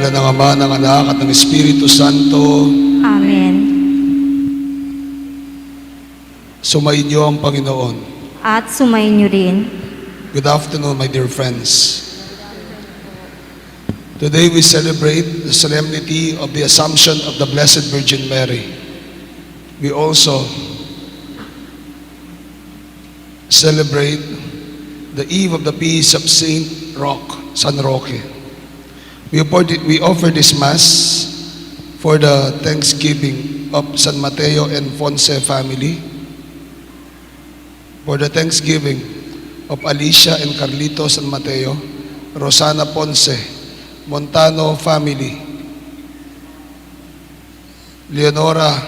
Ngalan ng Ama, ng Anak, at ng Espiritu Santo. Amen. Sumainyo ang Panginoon. At sumainyo rin. Good afternoon, my dear friends. Today we celebrate the solemnity of the Assumption of the Blessed Virgin Mary. We also celebrate the eve of the feast of San Roque. We offer this Mass for the Thanksgiving of San Mateo and Fonse family, for the Thanksgiving of Alicia and Carlito San Mateo, Rosana Ponce, Montano family, Leonora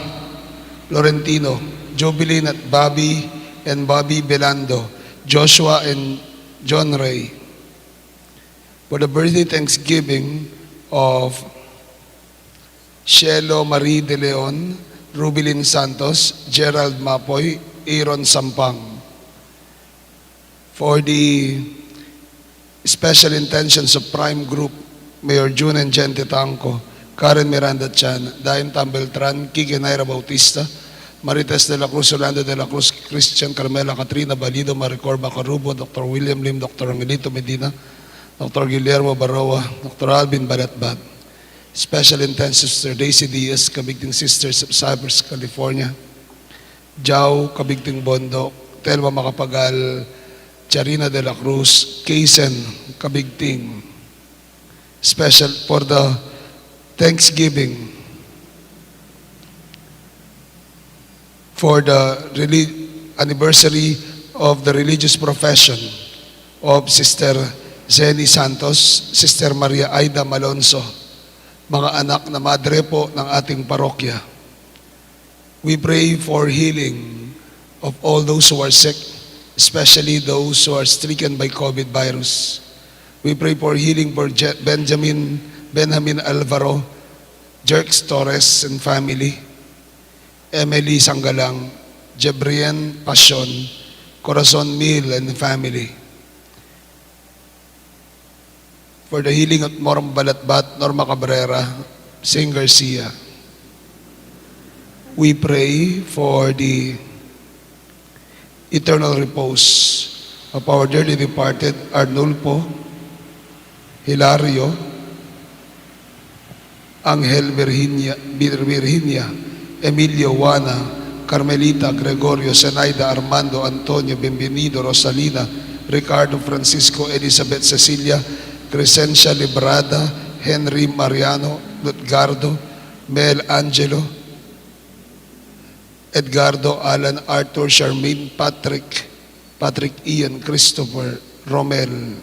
Florentino, Jubilin at Bobby and Bobby Belando, Joshua and John Ray. For the birthday Thanksgiving of Shelo Marie de Leon, Rubilin Santos, Gerald Mapoy, Aaron Sampang. For the special intentions of Prime Group, Mayor June and Jen Tangco, Karen Miranda Chan, Dayan Tambeltran, Kike Naira Bautista, Marites de la Cruz, Orlando de la Cruz, Christian Carmela, Katrina Balido, Maricor Bacarubo, Dr. William Lim, Dr. Angelito Medina, Dr. Guillermo Barroa, Dr. Alvin Balatbat. Special intentions Sister Daisy Diaz, Kabigting Sisters of Cypress, California, Jao, Kabigting Bondo, Telma Macapagal, Charina de la Cruz, Kaysen, Kabigting. Special for the Thanksgiving for the anniversary of the religious profession of Sister Zeni Santos, Sister Maria Aida Malonzo, mga anak na madre po ng ating parokya. We pray for healing of all those who are sick, especially those who are stricken by COVID virus. We pray for healing for Benjamin Alvaro, Jerks Torres and family, Emily Sanggalang, Jebrian Passion, Corazon Mil and family. For the healing of Moram Balatbat, Norma Cabrera, Sing Garcia. We pray for the eternal repose of our dearly departed Arnulfo, Hilario, Angel Virginia, Emilio Juana, Carmelita, Gregorio, Zenaida, Armando, Antonio, Bienvenido, Rosalina, Ricardo, Francisco, Elizabeth, Cecilia, Crescencia Librada, Henry Mariano, Edgardo, Mel Angelo, Edgardo, Alan, Arthur, Charmaine, Patrick Ian, Christopher, Romel,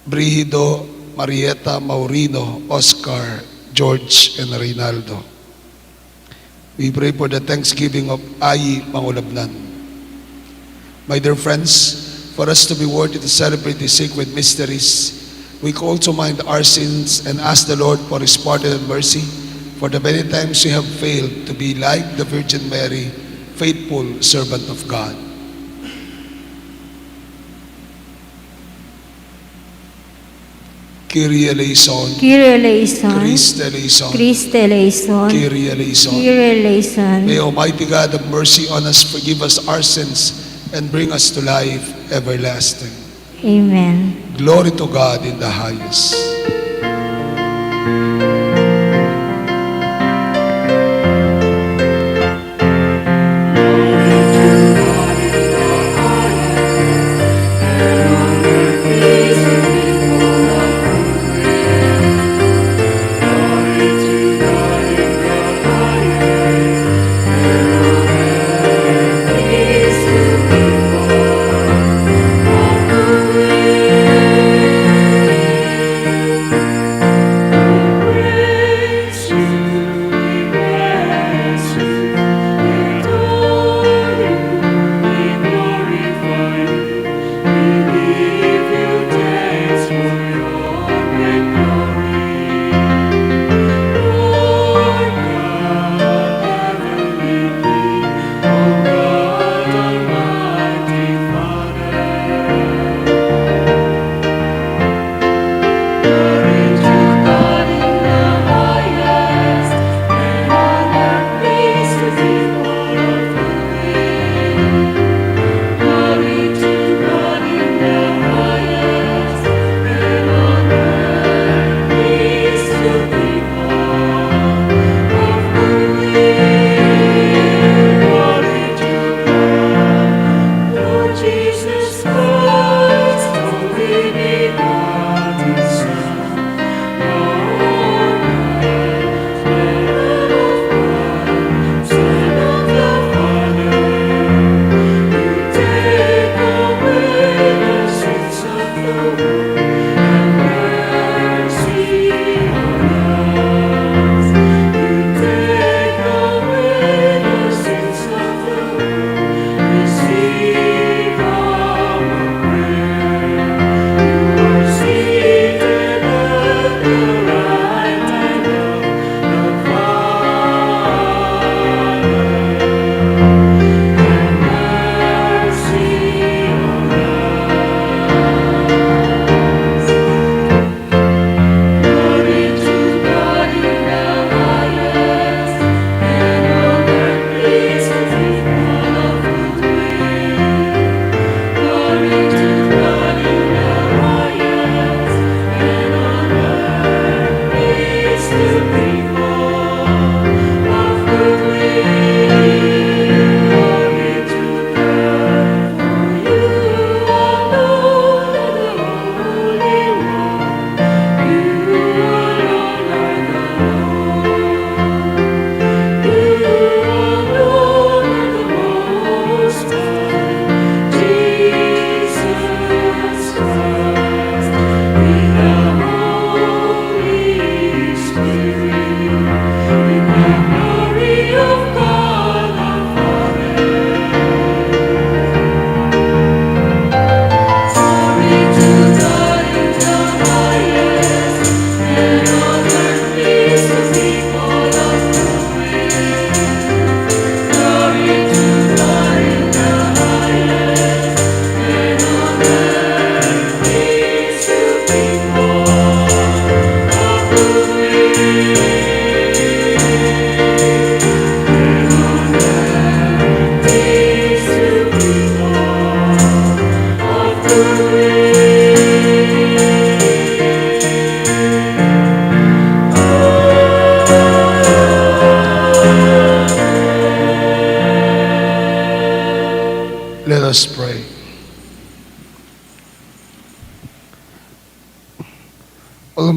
Brigido, Marieta, Maurino, Oscar, George, and Reynaldo. We pray for the Thanksgiving of Ayi Mangulabnan. My dear friends, for us to be worthy to celebrate these sacred mysteries, we call to mind our sins and ask the Lord for His pardon and mercy for the many times we have failed to be like the Virgin Mary, faithful servant of God. Kyrie eleison, Kyrie eleison, Christe eleison, Christe eleison, Kyrie eleison. Kyrie eleison. May Almighty God have mercy on us, forgive us our sins, and bring us to life everlasting. Amen. Glory to God in the highest.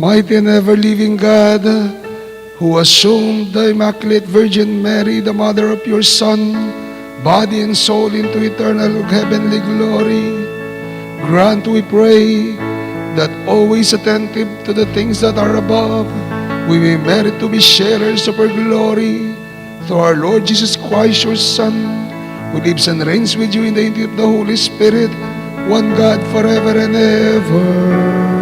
Almighty and ever-living God, who assumed the Immaculate Virgin Mary, the mother of your Son, body and soul into eternal heavenly glory, grant, we pray, that always attentive to the things that are above, we may merit to be sharers of her glory, through our Lord Jesus Christ, your Son, who lives and reigns with you in the unity of the Holy Spirit, one God, forever and ever.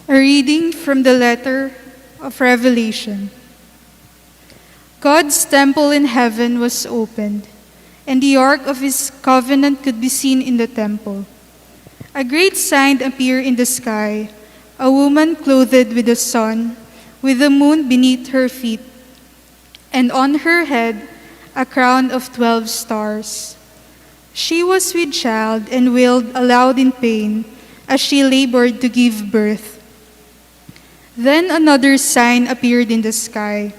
A reading from the letter of Revelation. God's temple in heaven was opened, and the ark of his covenant could be seen in the temple. A great sign appeared in the sky, a woman clothed with the sun, with the moon beneath her feet, and on her head a crown of 12 stars. She was with child and wailed aloud in pain as she labored to give birth. Then another sign appeared in the sky.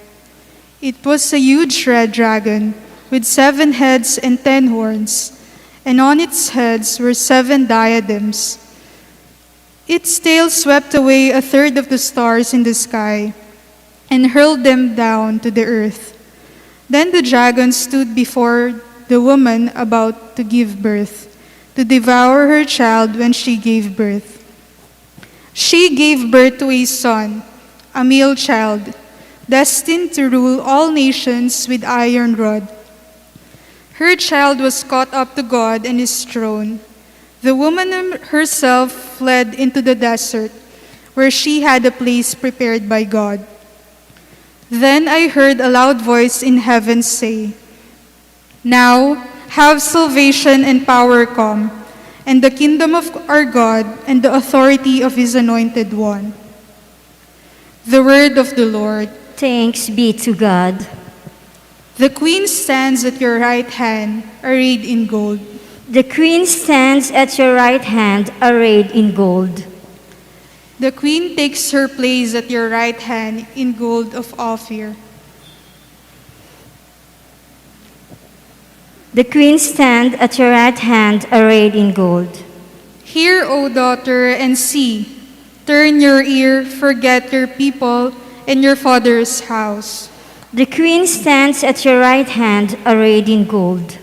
It was a huge red dragon with 7 heads and 10 horns, and on its heads were 7 diadems. Its tail swept away a third of the stars in the sky and hurled them down to the earth. Then the dragon stood before the woman about to give birth, to devour her child when she gave birth. She gave birth to a son, a male child, destined to rule all nations with iron rod. Her child was caught up to God and his throne. The woman herself fled into the desert, where she had a place prepared by God. Then I heard a loud voice in heaven say, "Now have salvation and power come, and the kingdom of our God and the authority of his anointed one." The word of the Lord. Thanks be to God. The queen stands at your right hand, arrayed in gold. The queen stands at your right hand, arrayed in gold. The queen takes her place at your right hand in gold of Ophir. The queen stands at your right hand, arrayed in gold. Hear, O daughter, and see. Turn your ear, forget your people and your father's house. The queen stands at your right hand, arrayed in gold.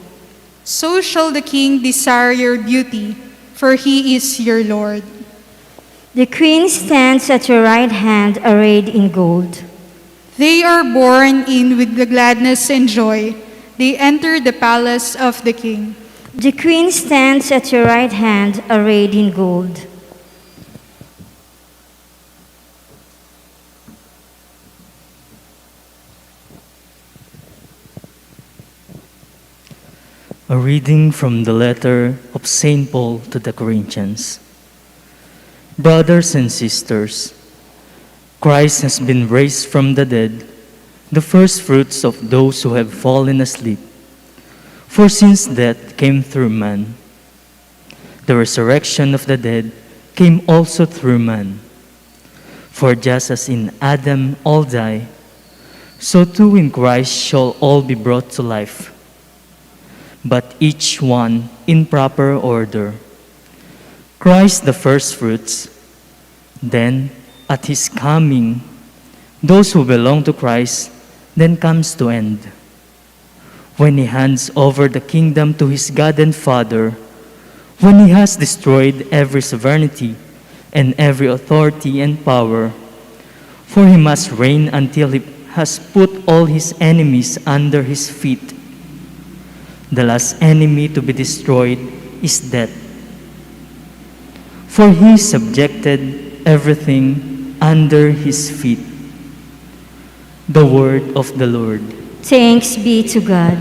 So shall the king desire your beauty, for he is your Lord. The queen stands at your right hand, arrayed in gold. They are born in with the gladness and joy. They enter the palace of the king. The queen stands at your right hand, arrayed in gold. A reading from the letter of St. Paul to the Corinthians. Brothers and sisters, Christ has been raised from the dead, the first fruits of those who have fallen asleep. For since death came through man, the resurrection of the dead came also through man. For just as in Adam all die, so too in Christ shall all be brought to life, but each one in proper order. Christ the first fruits, then at his coming, those who belong to Christ then comes to end, when he hands over the kingdom to his God and Father, when he has destroyed every sovereignty and every authority and power, for he must reign until he has put all his enemies under his feet. The last enemy to be destroyed is death, for he subjected everything under his feet. The word of the Lord. Thanks be to God.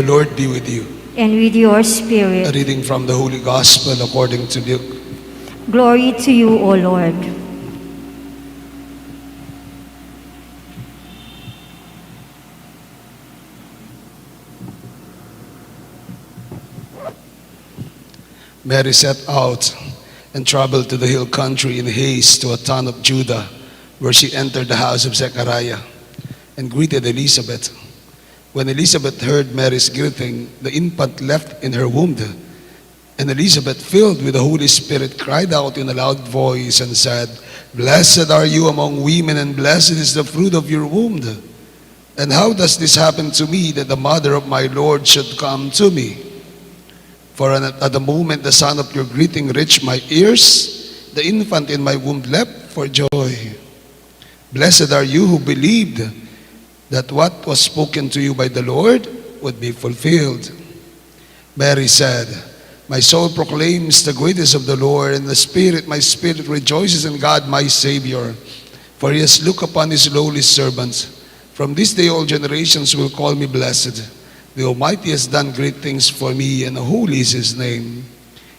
The Lord be with you. and with your A spirit. reading from the Holy Gospel according to Luke. Glory to you, O Lord. Mary set out and traveled to the hill country in haste to a town of Judah, where she entered the house of Zechariah and greeted Elizabeth. When Elizabeth heard Mary's greeting, the infant leapt in her womb, and Elizabeth, filled with the Holy Spirit, cried out in a loud voice and said, "Blessed are you among women, and blessed is the fruit of your womb. And how does this happen to me, that the mother of my Lord should come to me? For at the moment the sound of your greeting reached my ears, the infant in my womb leapt for joy. Blessed are you who believed that what was spoken to you by the Lord would be fulfilled." Mary said, "My soul proclaims the greatness of the Lord, and my spirit rejoices in God my Savior, for he has looked upon his lowly servant. From this day all generations will call me blessed. The Almighty has done great things for me, and holy is his name.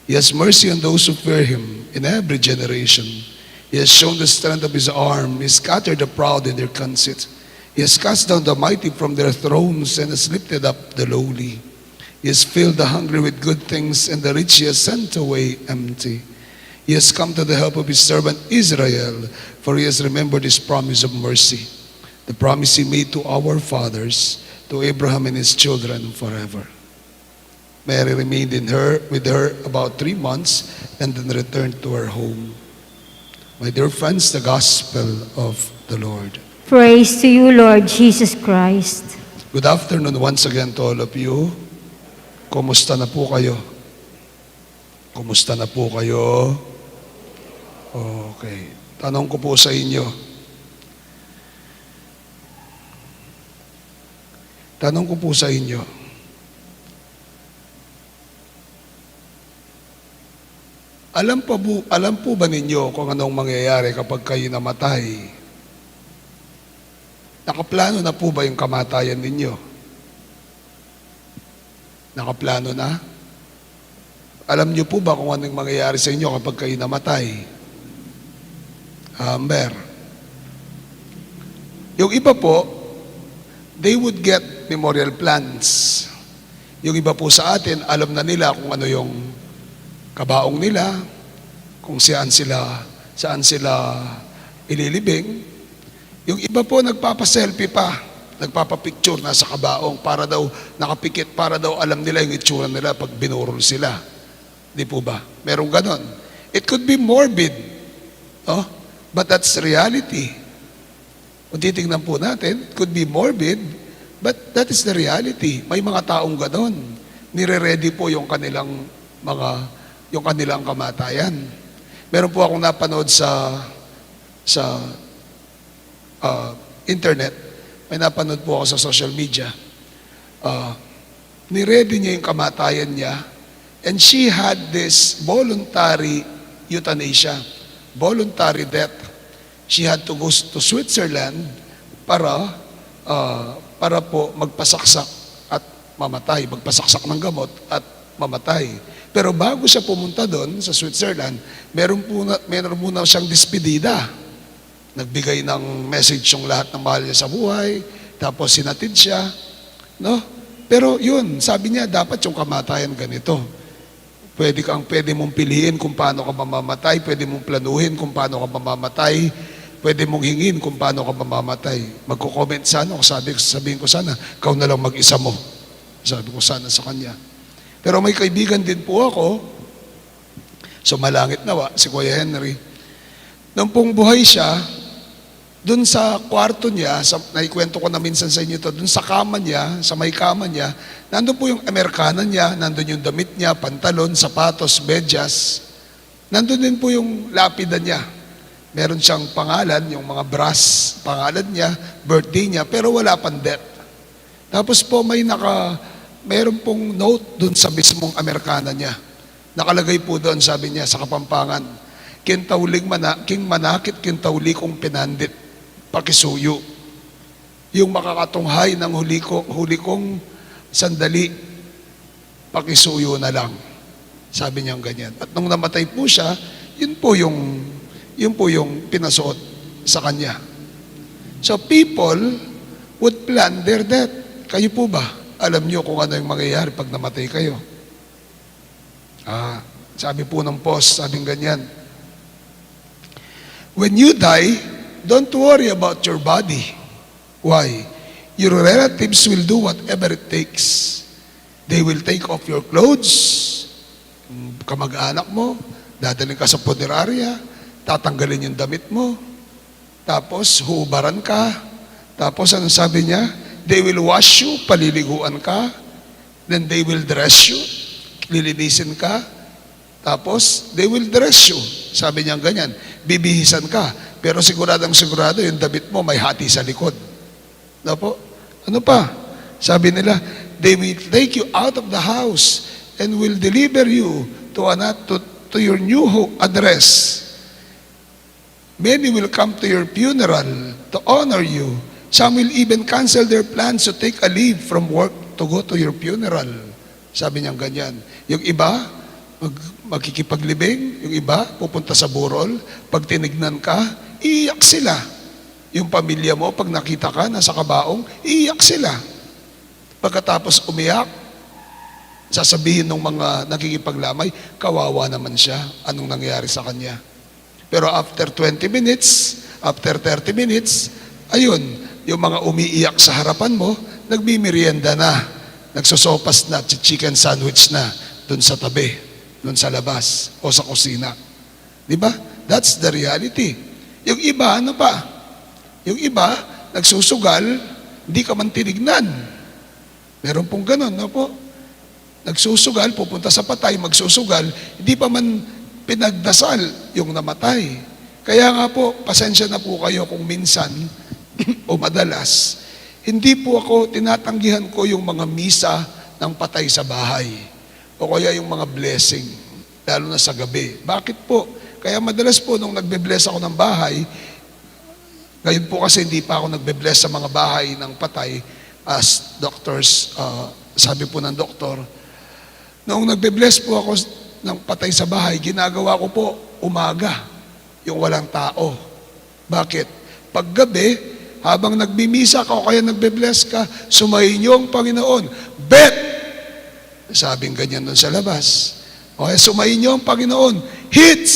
He has mercy on those who fear him in every generation. He has shown the strength of his arm. He scattered the proud in their conceit. He has cast down the mighty from their thrones and has lifted up the lowly. He has filled the hungry with good things, and the rich he has sent away empty. He has come to the help of his servant Israel, for he has remembered his promise of mercy, the promise he made to our fathers, to Abraham and his children forever." Mary remained with her about 3 months and then returned to her home. My dear friends, the Gospel of the Lord. Praise to you, Lord Jesus Christ. Good afternoon once again to all of you. Kumusta na po kayo? Kumusta na po kayo? Okay. Tanong ko po sa inyo. Tanong ko po sa inyo. Alam po ba ninyo kung anong mangyayari kapag kayo namatay? Nakaplano na po ba yung kamatayan ninyo? Nakaplano na? Alam niyo po ba kung anong mangyayari sa inyo kapag kayo namatay? Amber. Yung iba po, they would get memorial plans. Yung iba po sa atin, alam na nila kung ano yung kabaong nila, kung saan sila ililibing. Yung iba po nagpapaselfie pa, nagpapapicture nasa kabaong para daw nakapikit, para daw alam nila yung itsura nila pag binurol sila. Di po ba? Merong ganon. It could be morbid, but that's reality. Kung titignan po natin, it could be morbid, but that is the reality. May mga taong ganon. Nire-ready po yung kanilang kamatayan. Meron po akong napanood sa internet. May napanood po ako sa social media. Niready niya yung kamatayan niya, and she had this voluntary euthanasia, voluntary death. She had to go to Switzerland para po magpasaksak at mamatay, magpasaksak ng gamot at mamatay. Pero bago siya pumunta doon sa Switzerland, meron muna siyang despedida. Nagbigay ng message yung lahat ng mahal niya sa buhay, tapos sinatid siya, no? Pero yun, sabi niya, dapat yung kamatayan ganito. Pwede mong piliin kung paano ka mamamatay, pwede mong planuhin kung paano ka mamamatay, pwede mong hingin kung paano ka mamamatay. Magko-comment sana, sabihin ko sana, ikaw na lang mag-isa mo. Sabi ko sana sa kanya. Pero may kaibigan din po ako, sumalangit nawa, si Kuya Henry. Nung pong buhay siya, dun sa kwarto niya, naikwento ko na minsan sa inyo ito, dun sa kama niya, sa may kama niya, nandun po yung Amerikana niya, nandun yung damit niya, pantalon, sapatos, medyas. Nandun din po yung lapida niya. Meron siyang pangalan, yung mga brass, pangalan niya, birthday niya, pero wala pang death. Tapos po meron pong note dun sa mismong Amerikana niya. Nakalagay po doon, sabi niya, sa Kapampangan, king manakit, kintawli kong pinandit, pakisuyo. Yung makakatunghay ng huli kong sandali, pakisuyo na lang. Sabi niya ganyan. At nung namatay po siya, yun po yung pinasuot sa kanya. So people would plan their death. Kayo po ba? Alam niyo kung ano yung mangyayari pag namatay kayo? Sabi po ng post, sabing ganyan. When you die, don't worry about your body. Why? Your relatives will do whatever it takes. They will take off your clothes, kamag-anak mo, dadalhin ka sa punerarya, tatanggalin yung damit mo, tapos hubaran ka, tapos anong sabi niya? They will wash you, paliliguan ka, then they will dress you, lilinisin ka, tapos they will dress you. Sabi niya ganyan, bibihisan ka, pero siguradong sigurado yung damit mo may hati sa likod. No po? Ano pa? Sabi nila, they will take you out of the house and will deliver you to your new address. Many will come to your funeral to honor you. Some will even cancel their plans to take a leave from work to go to your funeral. Sabi niya ganyan. Yung iba, magkikipaglibing. Yung iba, pupunta sa burol. Pag tinignan ka, iiyak sila. Yung pamilya mo, pag nakita ka, nasa kabaong, iiyak sila. Pagkatapos umiyak, sasabihin ng mga nakikipaglamay, kawawa naman siya. Anong nangyari sa kanya? Pero after 20 minutes, after 30 minutes, ayun, yung mga umiiyak sa harapan mo, nagmimerienda na, nagsosopas na, chicken sandwich na, dun sa tabi, dun sa labas, o sa kusina. Di ba? That's the reality. Yung iba, ano pa? Yung iba, nagsusugal, hindi ka man tinignan. Meron pong ganun, no po? Nagsusugal, pupunta sa patay, magsusugal, hindi pa man pinagdasal yung namatay. Kaya nga po, pasensya na po kayo kung minsan o madalas, hindi po ako, tinatanggihan ko yung mga misa ng patay sa bahay o kaya yung mga blessing, lalo na sa gabi. Bakit po? Kaya madalas po nung nagbe-bless ako ng bahay, ngayon po kasi hindi pa ako nagbe-bless sa mga bahay ng patay as doctors, sabi po ng doktor, noong nagbe-bless po ako ng patay sa bahay, ginagawa ko po umaga, yung walang tao. Bakit? Paggabi, habang nagbimisa ka o kaya nagbe-bless ka, sumayin niyo ang Panginoon. Bet! Sabing ganyan doon sa labas. O kaya sumayin niyo ang Panginoon. Hits!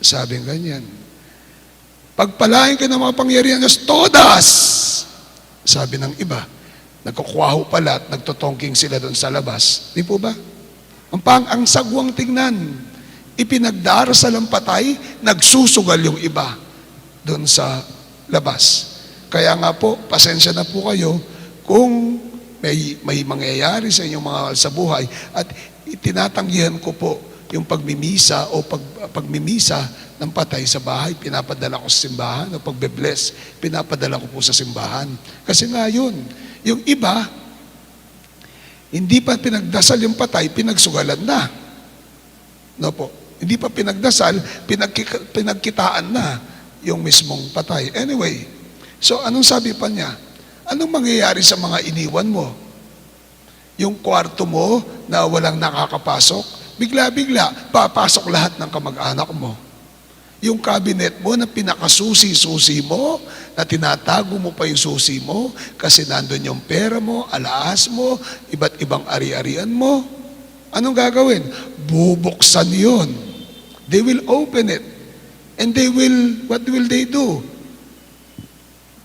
Sabing ganyan. Pagpalain ka ng mga pangyarihan Diyos, todas! Sabi ng iba. Nagkukwaho pala at nagtotongking sila doon sa labas. Di po ba? Ang sagwang tingnan. Ipinagdarasal ang patay, nagsusugal yung iba doon sa labas. Kaya nga po, pasensya na po kayo kung may mangyayari sa inyong mga sa buhay at itinatanggihan ko po yung pagmimisa o pagmimisa ng patay sa bahay, pinapadala ko sa simbahan o pagbe-bless, pinapadala ko po sa simbahan. Kasi nga yun, yung iba, hindi pa pinagdasal yung patay, pinagsugalan na. No po, hindi pa pinagdasal, pinagkitaan na yung mismong patay. Anyway, so anong sabi pa niya? Anong mangyayari sa mga iniwan mo? Yung kwarto mo na walang nakakapasok, bigla-bigla, papasok lahat ng kamag-anak mo. Yung cabinet mo na pinakasusi-susi mo, na tinatago mo pa yung susi mo, kasi nandun yung pera mo, alaas mo, iba't ibang ari-arian mo. Anong gagawin? Bubuksan yun. They will open it. And they will, what will they do?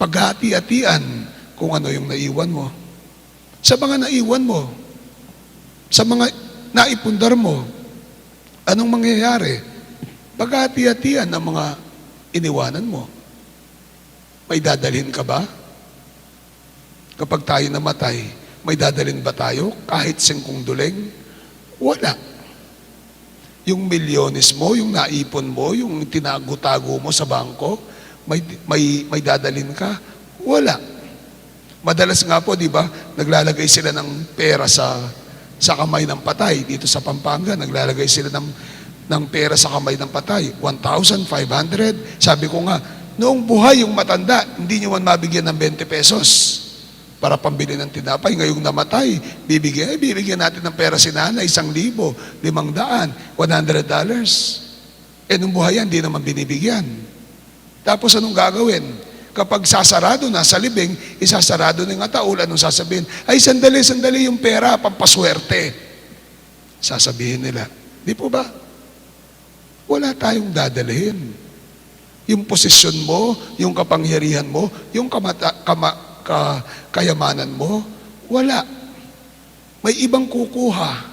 Paghati-hatian kung ano yung naiwan mo. Sa mga naiwan mo, sa mga naipundar mo, anong mangyayari? Paghati-hatian ng mga iniwanan mo. May dadalhin ka ba? Kapag tayo namatay, may dadalhin ba tayo kahit 5 duleng? Wala. Yung milyones mo, yung naipon mo, yung tinago-tago mo sa bangko, may dadalhin ka? Wala. Madalas nga po, di ba, naglalagay sila ng pera sa kamay ng patay. Dito sa Pampanga, naglalagay sila ng pera sa kamay ng patay. 1,500. Sabi ko nga, noong buhay yung matanda, hindi nyo man mabigyan ng 20 pesos. para pambili ng tinapay. Ngayong namatay, bibigyan natin ng pera si nanay, 1,000, 500, $100. Nung buhay yan, di naman binibigyan. Tapos anong gagawin? Kapag sasarado na sa libing, isasarado na yung ataul, anong sasabihin? Ay, sandali yung pera, pampaswerte. Sasabihin nila. Di po ba? Wala tayong dadalhin. Yung posisyon mo, yung kapangyarihan mo, yung kayamanan mo, wala. May ibang kukuha,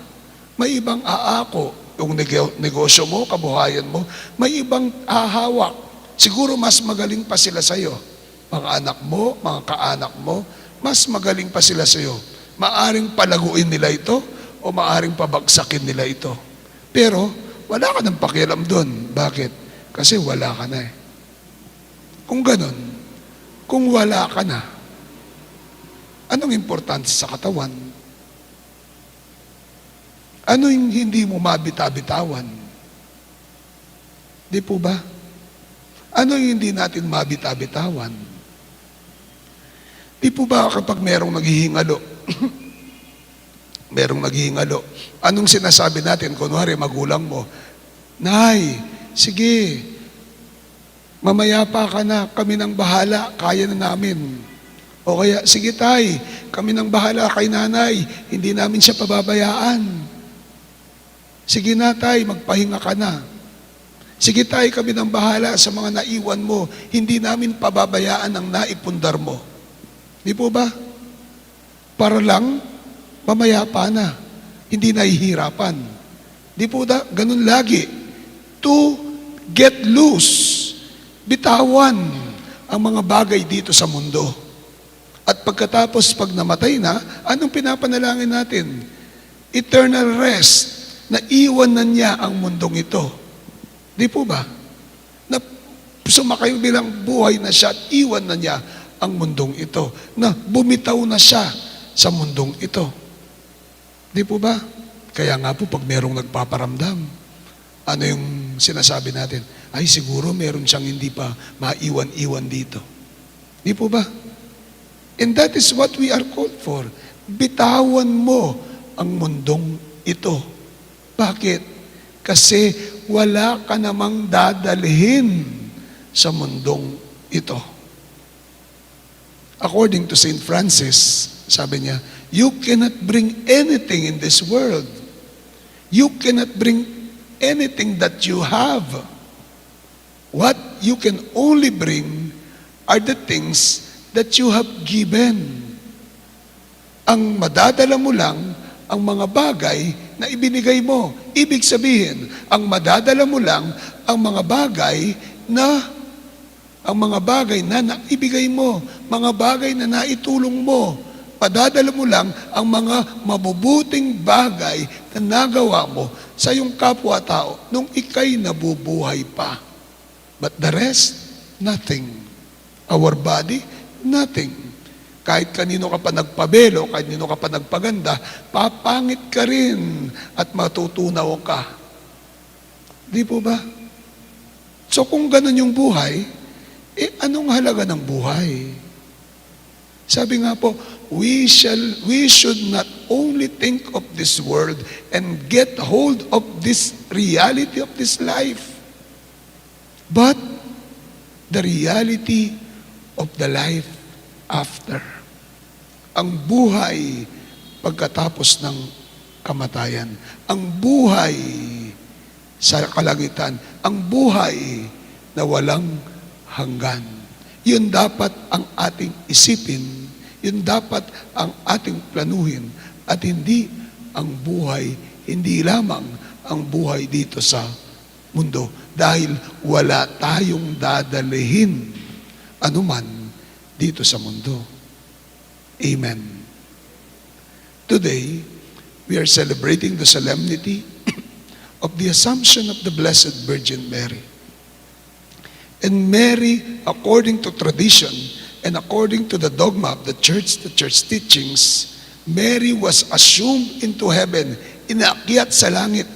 may ibang aako. Yung negosyo mo, kabuhayan mo, may ibang ahawak. Siguro mas magaling pa sila sa'yo. Mga anak mo, mga kaanak mo, mas magaling pa sila sa'yo. Maaring palaguin nila ito o maaring pabagsakin nila ito. Pero wala ka ng pakialam doon. Bakit? Kasi wala ka na eh. Kung ganun, kung wala ka na, anong importante sa katawan? Ano yung hindi mo mabita-bitawan? Di po ba? Ano yung hindi natin mabita-bitawan? Di po ba kapag merong naghihingalo, anong sinasabi natin? Kunwari, magulang mo, Nay, sige, mamaya pa ka na, kami nang bahala, kaya na namin. O kaya, sige tay, kami nang bahala kay nanay, hindi namin siya pababayaan. Sige na tay, magpahinga ka na. Sige tay, kami nang bahala sa mga naiwan mo, hindi namin pababayaan ang naipundar mo. Di po ba? Para lang, mamaya pa na, hindi nahihirapan. Di po ba? Ganun lagi. To get loose, bitawan ang mga bagay dito sa mundo. At pagkatapos, pag namatay na, anong pinapanalangin natin? Eternal rest, na iwan na niya ang mundong ito. Di po ba? Na sumakay bilang buhay na siya at iwan na niya ang mundong ito. Na bumitaw na siya sa mundong ito. Di po ba? Kaya nga po, pag merong nagpaparamdam, ano yung sinasabi natin? Ay, siguro meron siyang hindi pa maiwan-iwan dito. Di po ba? And that is what we are called for. Bitawan mo ang mundong ito. Bakit? Kasi wala ka namang dadalhin sa mundong ito. According to St. Francis, sabi niya, you cannot bring anything in this world. You cannot bring anything that you have. What you can only bring are the things that you have given. Ang madadala mo lang ang mga bagay na ibinigay mo. Ibig sabihin, ang madadala mo lang ang mga bagay na naibigay mo, mga bagay na naitulong mo. Padadala mo lang ang mga mabubuting bagay na nagawa mo sa iyong kapwa-tao nung ika'y nabubuhay pa. But the rest, nothing. Our body, nothing. Kahit kanino ka pa nagpabelo, kahit kanino ka pa nagpaganda, papangit ka rin at matutunaw ka. Di po ba? So kung ganun yung buhay, anong halaga ng buhay? Sabi nga po, we should not only think of this world and get hold of this reality of this life, but the reality of the life after. Ang buhay pagkatapos ng kamatayan. Ang buhay sa kalangitan. Ang buhay na walang hanggan. Yun dapat ang ating isipin. Yun dapat ang ating planuhin. At hindi ang buhay, hindi lamang ang buhay dito sa mundo. Dahil wala tayong dadalhin anuman dito sa mundo. Amen. Today, we are celebrating the solemnity of the Assumption of the Blessed Virgin Mary. And Mary, according to tradition and according to the dogma of the church teachings, Mary was assumed into heaven, inaakyat sa langit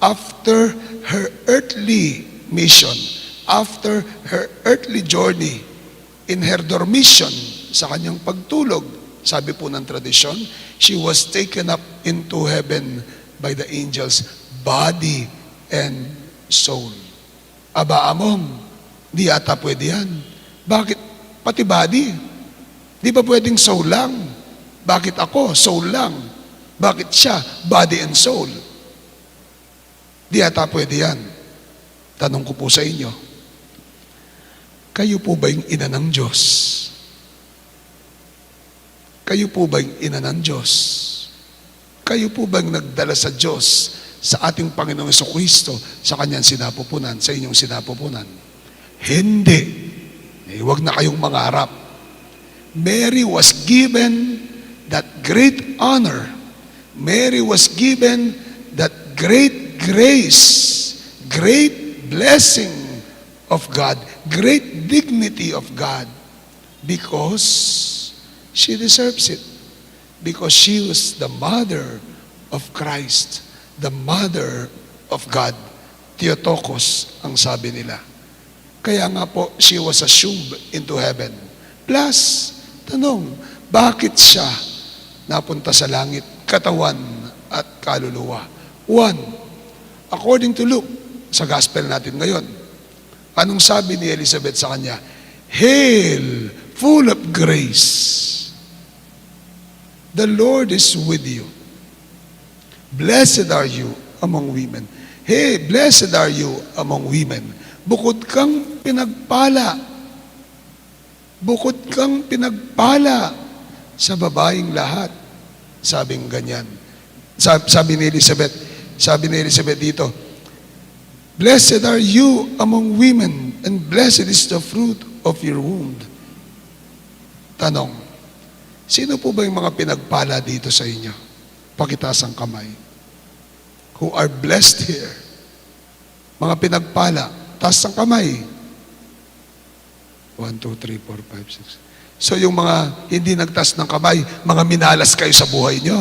after her earthly mission, after her earthly journey, in her dormition, sa kanyang pagtulog Sabi po ng tradisyon, she was taken up into heaven by the angels, body and soul. Aba, among, di ata pwede yan. Bakit? Pati body. Di ba pwedeng soul lang? Bakit ako? Soul lang. Bakit siya? Body and soul. Di ata pwede yan. Tanong ko po sa inyo, kayo po ba yung ina ng Diyos? Kayo po ba yung ina ng Diyos? Kayo po ba yung nagdala sa Diyos, sa ating Panginoong Jesucristo, sa kanyang sinapupunan, sa inyong sinapupunan? Hindi. Huwag na kayong mangarap. Mary was given that great honor. Mary was given that great grace, great blessing of God, great dignity of God, because she deserves it. Because she was the mother of Christ, the mother of God. Theotokos ang sabi nila. Kaya nga po, she was assumed into heaven. Plus, tanong, bakit siya napunta sa langit, katawan at kaluluwa? One, according to Luke, sa gospel natin ngayon, anong sabi ni Elizabeth sa kanya? Hail, full of grace. The Lord is with you. Blessed are you among women. Hey, blessed are you among women. Bukod kang pinagpala. Bukod kang pinagpala sa babaeng lahat. Sabing ganyan. Sabi ni Elizabeth dito, blessed are you among women, and blessed is the fruit of your womb. Tanong, sino po ba yung mga pinagpala dito sa inyo? Pakitaas ang kamay. Who are blessed here? Mga pinagpala, taas ang kamay. 1, 2, 3, 4, 5, 6. So yung mga hindi nagtaas ng kamay, mga minalas kayo sa buhay nyo.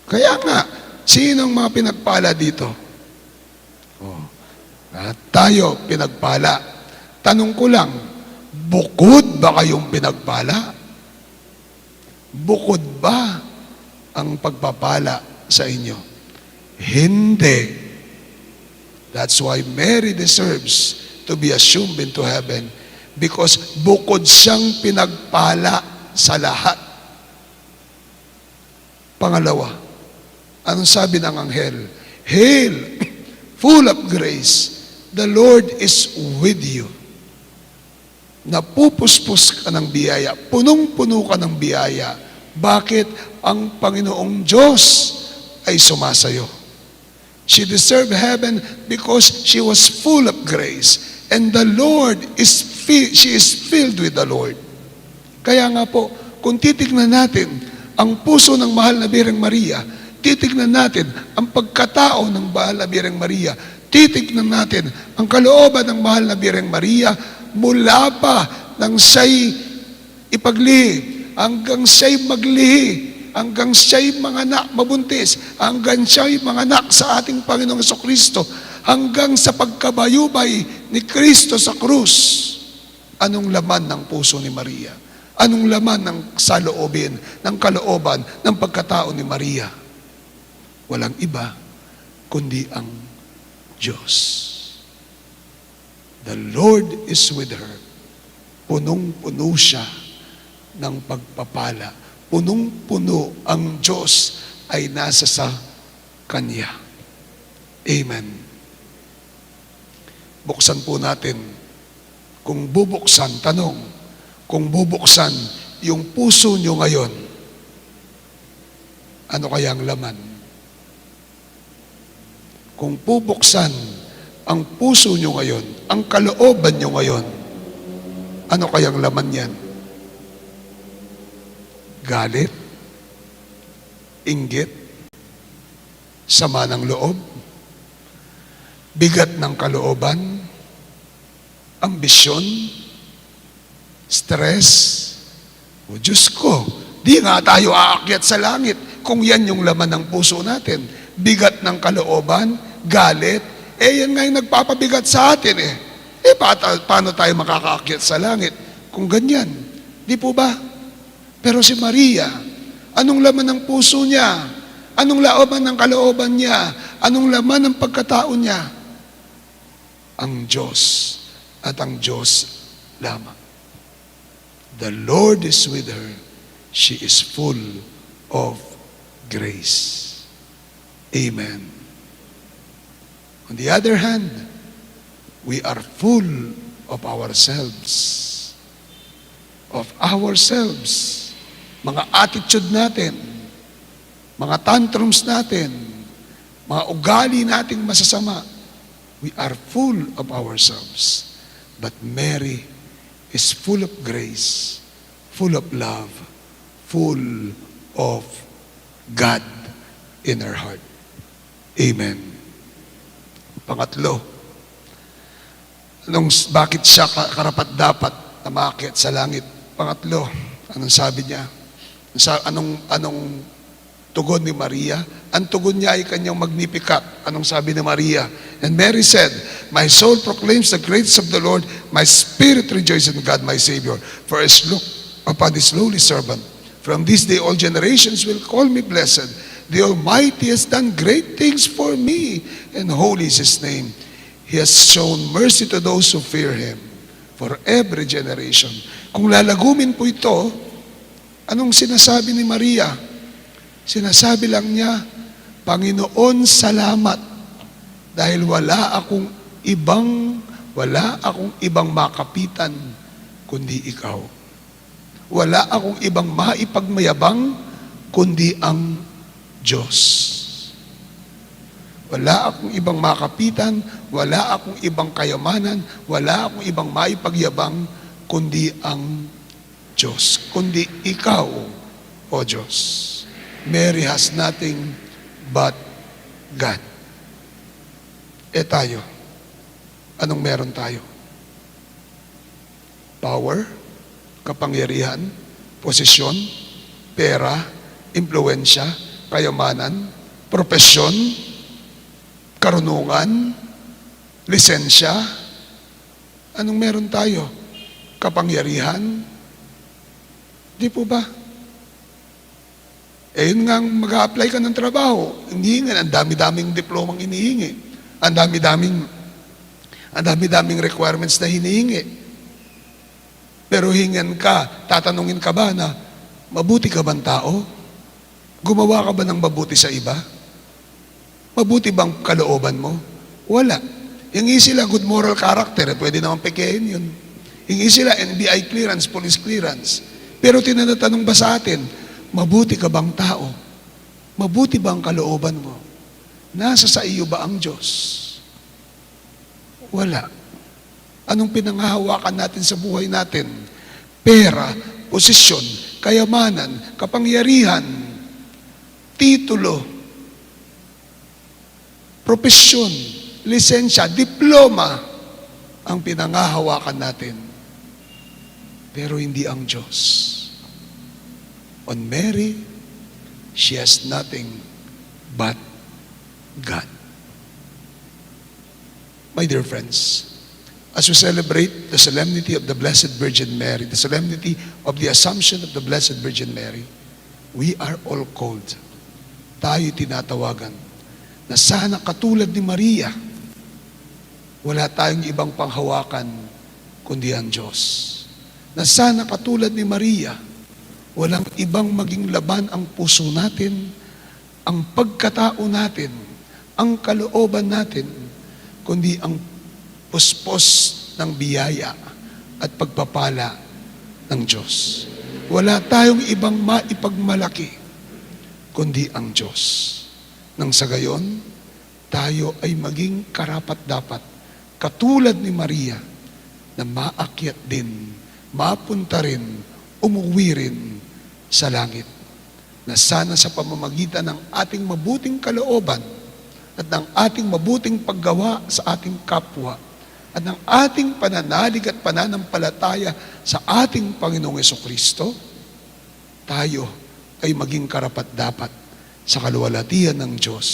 Kaya nga, sino ang mga pinagpala dito? Tayo, pinagpala. Tanong ko lang, bukod ba kayong pinagpala? Bukod ba ang pagpapala sa inyo? Hindi. That's why Mary deserves to be assumed into heaven, because bukod siyang pinagpala sa lahat. Pangalawa, anong sabi ng anghel? Hail, full of grace, the Lord is with you. Napupuspos ka ng biyaya, punong-puno ka ng biyaya. Bakit? Ang Panginoong Diyos ay sumasayo. She deserved heaven because she was full of grace. And the Lord she is filled with the Lord. Kaya nga po, kung titignan natin ang puso ng mahal na Birheng Maria, titignan natin ang pagkatao ng mahal na Birheng Maria, titignan natin ang kalooban ng mahal na Birheng Maria, mula pa nang siya'y ipaglihi, hanggang siya'y maglihi, hanggang siya'y manganak, mabuntis, hanggang siya'y manganak sa ating Panginoong Jesucristo, hanggang sa pagkabayubay ni Kristo sa krus. Anong laman ng puso ni Maria? Anong laman ng saloobin, ng kalooban, ng pagkatao ni Maria? Walang iba, kundi ang Diyos. The Lord is with her. Punong-puno siya ng pagpapala. Punong-puno ang Diyos ay nasa sa Kanya. Amen. Buksan po natin. Kung bubuksan, tanong, kung bubuksan yung puso nyo ngayon, ano kaya ang laman? Kung bubuksan ang puso nyo ngayon, ang kalooban nyo ngayon, ano kayang laman yan? Galit? Inggit? Sama ng loob? Bigat ng kalooban? Ambisyon? Stress? O Diyos ko, di nga tayo aakyat sa langit kung yan yung laman ng puso natin. Bigat ng kalooban? Galit? Yan nga yung nagpapabigat sa atin paano tayo makakaakyat sa langit kung ganyan? Di po ba? Pero si Maria, anong laman ng puso niya? Anong laman ng kalooban niya? Anong laman ng pagkatao niya? Ang Diyos at ang Diyos lamang. The Lord is with her. She is full of grace. Amen. On the other hand, we are full of ourselves. Of ourselves. Mga attitude natin, mga tantrums natin, mga ugali nating masasama. We are full of ourselves. But Mary is full of grace, full of love, full of God in her heart. Amen. Pangatlo, bakit siya karapat-dapat na maakyat sa langit? Pangatlo, anong sabi niya? Anong tugon ni Maria? Ang tugon niya ay kanyang Magnificat. Anong sabi ni Maria? And Mary said, "My soul proclaims the greatness of the Lord. My spirit rejoices in God my Savior. For He has looked upon His lowly servant. From this day all generations will call me blessed. The Almighty has done great things for me, and holy is His name. He has shown mercy to those who fear Him for every generation." Kung lalagumin po ito, anong sinasabi ni Maria? Sinasabi lang niya, "Panginoon, salamat dahil wala akong ibang makapitan kundi ikaw. Wala akong ibang maipagmayabang kundi ang Diyos. Wala akong ibang makapitan, wala akong ibang kayamanan, wala akong ibang maipagyabang kundi ang Diyos. Kundi ikaw, O Diyos. Mary has nothing but God. Tayo, anong meron tayo? Power, kapangyarihan, posisyon, pera, impluensya, kayamanan, propesyon, karunungan, lisensya. Anong meron tayo? Kapangyarihan? Di po ba? Yun nga, mag-a-apply ka ng trabaho. Hinihingi, ang dami-daming diplomang hinihingi. Ang dami-daming requirements na hinihingi. Pero hingan ka, tatanungin ka ba na, mabuti ka bang tao? Gumawa ka ba ng mabuti sa iba? Mabuti bang kalooban mo? Wala. Hingi sila good moral character, pwede naman pekehin yun. Hingi sila NBI clearance, police clearance. Pero tinatanong ba sa atin, mabuti ka bang tao? Mabuti bang kalooban mo? Nasa sa iyo ba ang Diyos? Wala. Anong pinanghahawakan natin sa buhay natin? Pera, posisyon, kayamanan, kapangyarihan, titulo, propesyon, lisensya, diploma ang pinanghahawakan natin. Pero hindi ang Diyos. On Mary, she has nothing but God. My dear friends, as we celebrate the solemnity of the Blessed Virgin Mary, the solemnity of the Assumption of the Blessed Virgin Mary, we are all called. Tayo tinatawagan na sana katulad ni Maria, wala tayong ibang panghawakan kundi ang Diyos. Na sana katulad ni Maria, walang ibang maging laban ang puso natin, ang pagkatao natin, ang kalooban natin, kundi ang puspos ng biyaya at pagpapala ng Diyos. Wala tayong ibang maipagmalaki, kundi ang Diyos. Nang sa gayon, tayo ay maging karapat-dapat, katulad ni Maria, na maakyat din, mapunta rin, umuwi rin sa langit, na sana sa pamamagitan ng ating mabuting kalooban at ng ating mabuting paggawa sa ating kapwa at ng ating pananalig at pananampalataya sa ating Panginoong Jesucristo, tayo ay maging karapat-dapat sa kaluwalhatian ng Diyos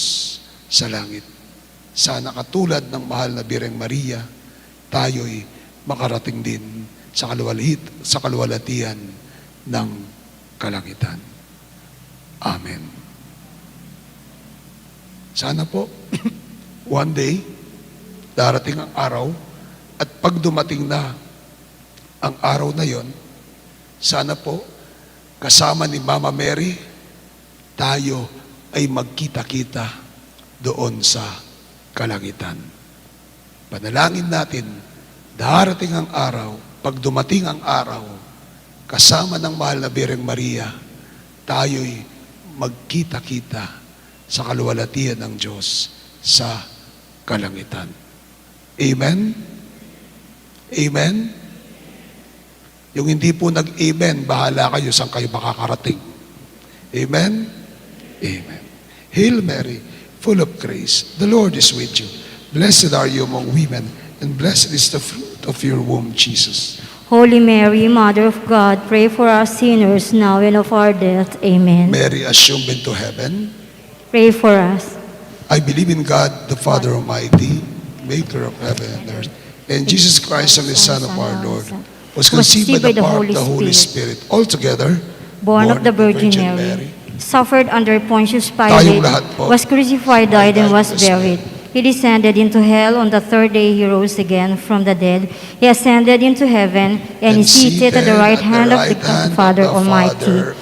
sa langit. Sana katulad ng mahal na Birheng Maria, tayo'y makarating din sa kaluwalhatian ng kalangitan. Amen. Sana po, one day, darating ang araw, at pag dumating na ang araw na yon, sana po, kasama ni Mama Mary, tayo ay magkita-kita doon sa kalangitan. Panalangin natin, darating ang araw, pag dumating ang araw, kasama ng mahal na Birheng Maria, tayo'y magkita-kita sa kaluwalhatian ng Diyos sa kalangitan. Amen? Amen? Yung hindi po nag-amen, bahala kayo saan kayo makakarating. Amen? Amen. Hail Mary, full of grace, the Lord is with you. Blessed are you among women, and blessed is the fruit of your womb, Jesus. Holy Mary, Mother of God, pray for us sinners now and of our death. Amen. Mary assumed into heaven. Pray for us. I believe in God, the Father Almighty, maker of heaven and earth, and Jesus Christ, the Son of our Lord, was conceived by the power of the Holy Spirit, altogether Born of the Virgin Mary, suffered under Pontius Pilate, Tayong lahat po. was crucified, died, and was buried. He descended into hell. On the third day he rose again from the dead. He ascended into heaven and is seated at the right hand of the Father Almighty.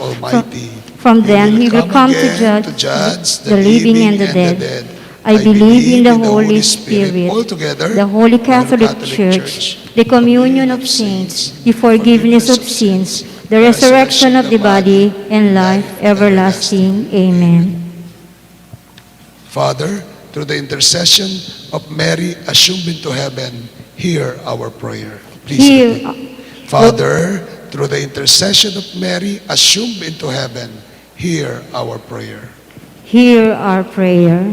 From then he will come to judge the living and the dead. I believe in the Holy Spirit, the Holy Catholic Church, the communion of saints, the forgiveness of sins, the resurrection of the body, and life everlasting. Amen. Father, through the intercession of Mary assumed into heaven, hear our prayer. Please Hear. repeat. Father, through the intercession of Mary assumed into heaven, hear our prayer. Hear our prayer.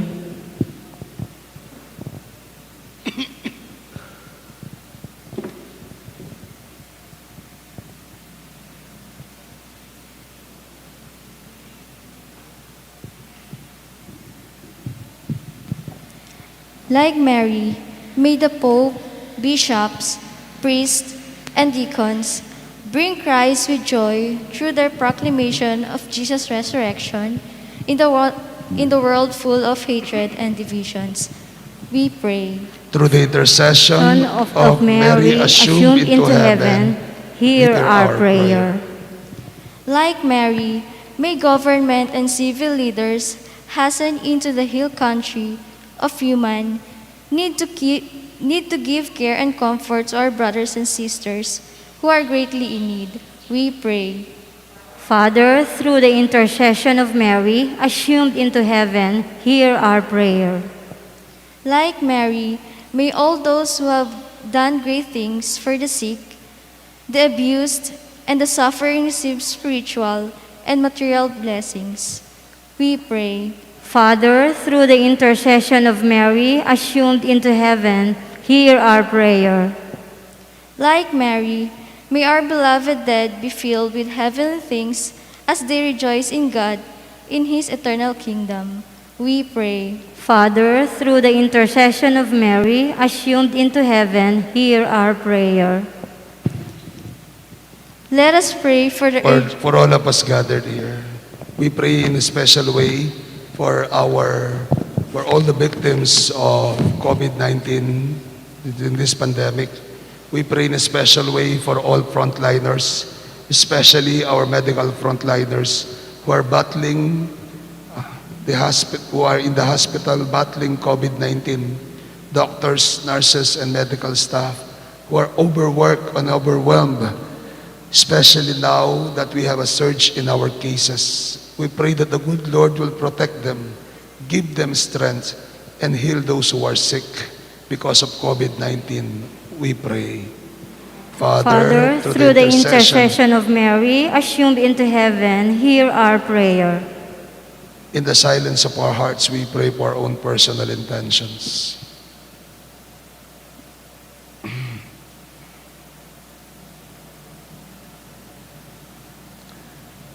Like Mary, may the Pope, bishops, priests, and deacons bring Christ with joy through their proclamation of Jesus' resurrection in the world full of hatred and divisions. We pray. Through the intercession Son of Mary, assumed into heaven, hear our prayer. Like Mary, may government and civil leaders hasten into the hill country of human need to give care and comfort to our brothers and sisters who are greatly in need. We pray. Father, through the intercession of Mary, assumed into heaven, hear our prayer. Like Mary, may all those who have done great things for the sick, the abused, and the suffering receive spiritual and material blessings. We pray. Father, through the intercession of Mary, assumed into heaven, hear our prayer. Like Mary, may our beloved dead be filled with heavenly things as they rejoice in God in His eternal kingdom. We pray. Father, through the intercession of Mary, assumed into heaven, hear our prayer. Let us pray for the For all of us gathered here, we pray in a special way for all the victims of COVID-19 in this pandemic. We pray in a special way for all frontliners, especially our medical frontliners who are battling who are in the hospital battling COVID-19, doctors, nurses, and medical staff who are overworked and overwhelmed, especially now that we have a surge in our cases. We pray that the good Lord will protect them, give them strength, and heal those who are sick because of COVID-19. We pray. Father, through the intercession of Mary, assumed into heaven, hear our prayer. In the silence of our hearts, we pray for our own personal intentions.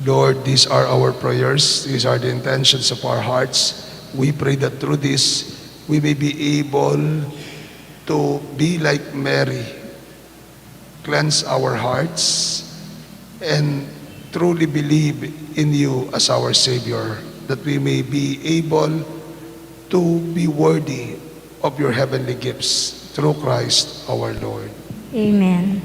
Lord, these are our prayers. These are the intentions of our hearts. We pray that through this, we may be able to be like Mary, cleanse our hearts, and truly believe in you as our Savior, that we may be able to be worthy of your heavenly gifts through Christ our Lord. Amen.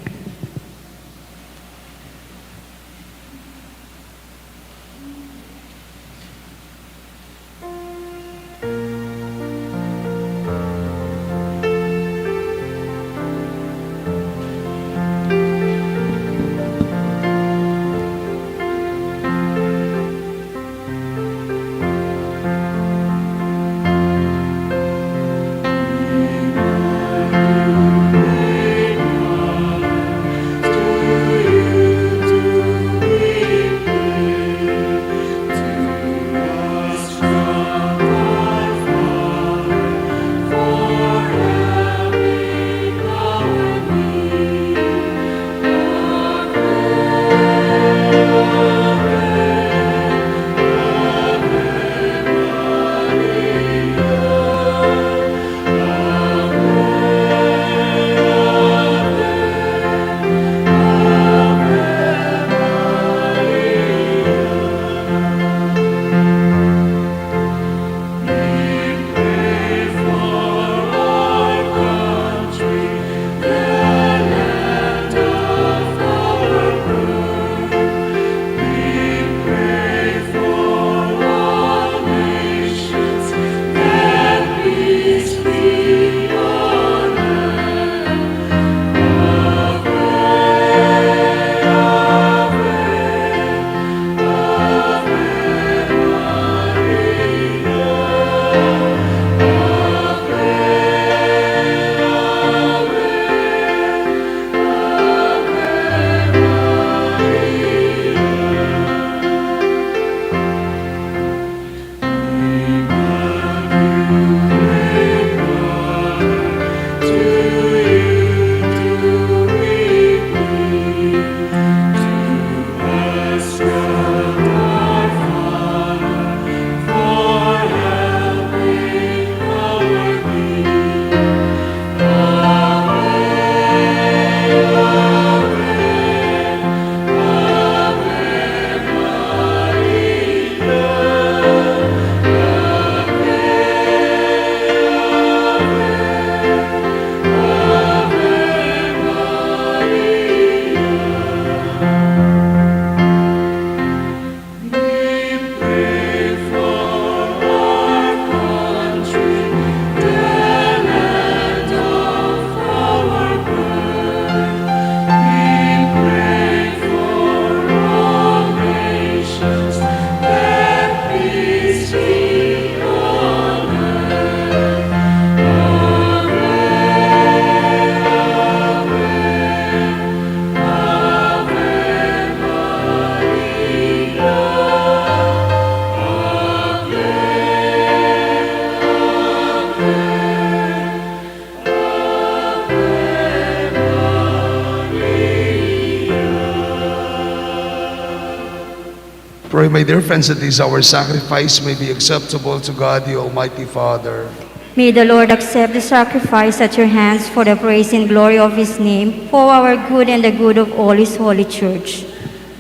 Pray, my dear friends, that this our sacrifice may be acceptable to God, the Almighty Father. May the Lord accept the sacrifice at your hands for the praise and glory of his name, for our good and the good of all his holy church.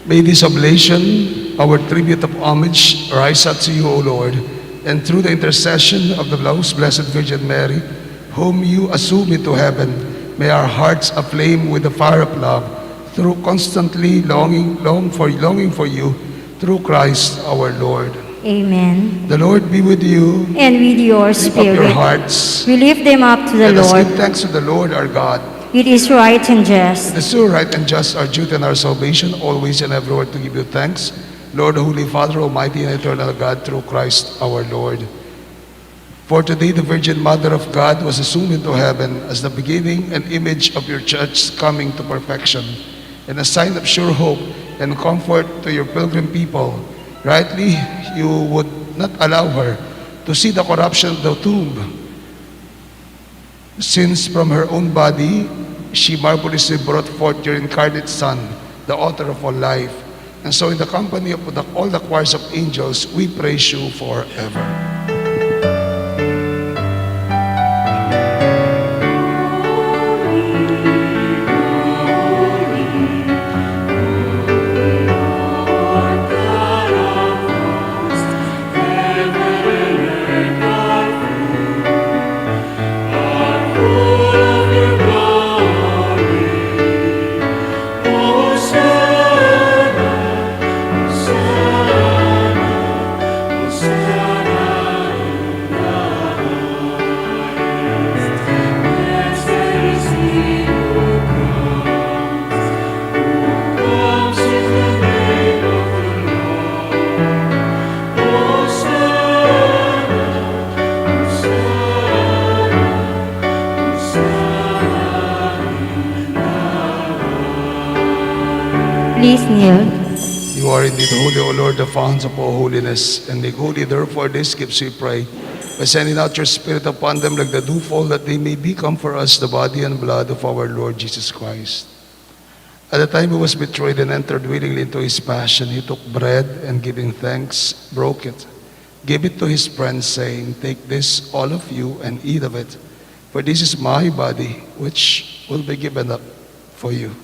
May this oblation, our tribute of homage, rise up to you, O Lord, and through the intercession of the most blessed Virgin Mary, whom you assume into heaven, may our hearts aflame with the fire of love, through constantly longing for you, through Christ our Lord. Amen. The Lord be with you. And with your Lift up spirit. your hearts. We lift them up to the Let us Lord. give thanks to the Lord our God. It is right and just. It is so right and just, our duty and our salvation, always and everywhere to give you thanks, Lord, Holy Father, Almighty and eternal God, through Christ our Lord. For today the Virgin Mother of God was assumed into heaven as the beginning and image of your church coming to perfection, and a sign of sure hope and comfort to your pilgrim people. Rightly, you would not allow her to see the corruption of the tomb, since from her own body she marvelously brought forth your incarnate Son, the author of all life. And so in the company of all the choirs of angels, we praise you forever. kneel. You are indeed holy, O Lord, the fount of all holiness, and make holy therefore these gifts, we pray, by sending out your Spirit upon them like the dewfall, that they may become for us the body and blood of our Lord Jesus Christ. At the time he was betrayed and entered willingly into his passion, he took bread and giving thanks, broke it, gave it to his friends, saying, "Take this, all of you, and eat of it, for this is my body, which will be given up for you."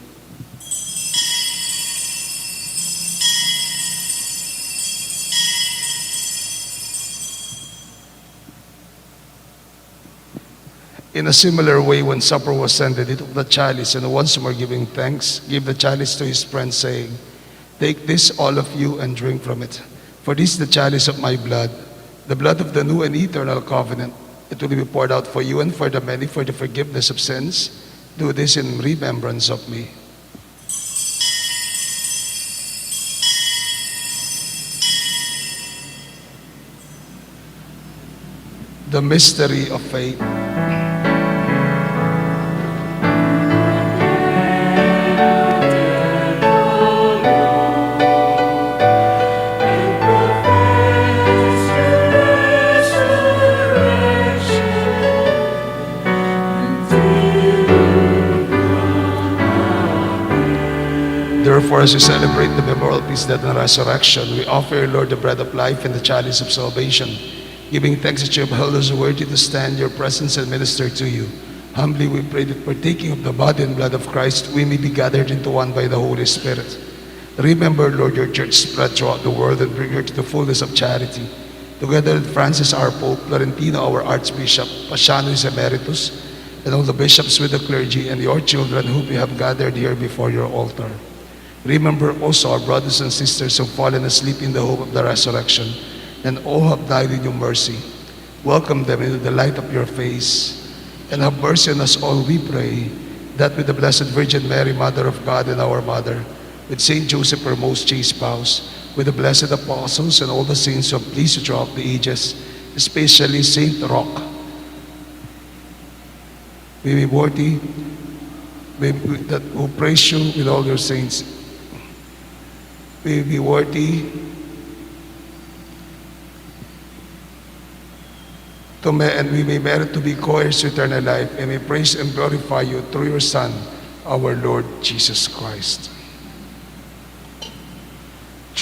In a similar way, when supper was ended, he took the chalice, and once more giving thanks, gave the chalice to his friends, saying, "Take this, all of you, and drink from it. For this is the chalice of my blood, the blood of the new and eternal covenant. It will be poured out for you and for the many for the forgiveness of sins. Do this in remembrance of me." The mystery of faith. Therefore, as we celebrate the memorial feast, death, and resurrection, we offer, Lord, the bread of life and the chalice of salvation, giving thanks that you have held us worthy to stand in your presence and minister to you. Humbly we pray that partaking of the body and blood of Christ, we may be gathered into one by the Holy Spirit. Remember, Lord, your church spread throughout the world and bring her to the fullness of charity. Together with Francis, our Pope, Florentino, our Archbishop, Pasiano, his Emeritus, and all the bishops with the clergy, and your children whom we have gathered here before your altar. Remember also our brothers and sisters who have fallen asleep in the hope of the resurrection, and all who have died in your mercy. Welcome them into the light of your face, and have mercy on us all, we pray, that with the Blessed Virgin Mary, Mother of God and our Mother, with Saint Joseph, her most chaste spouse, with the blessed apostles and all the saints who have pleased you throughout the ages, especially Saint Roch, we be worthy that who praise you with all your saints. We be worthy and we may merit to be co-heirs to eternal life, and may praise and glorify you through your Son, our Lord Jesus Christ.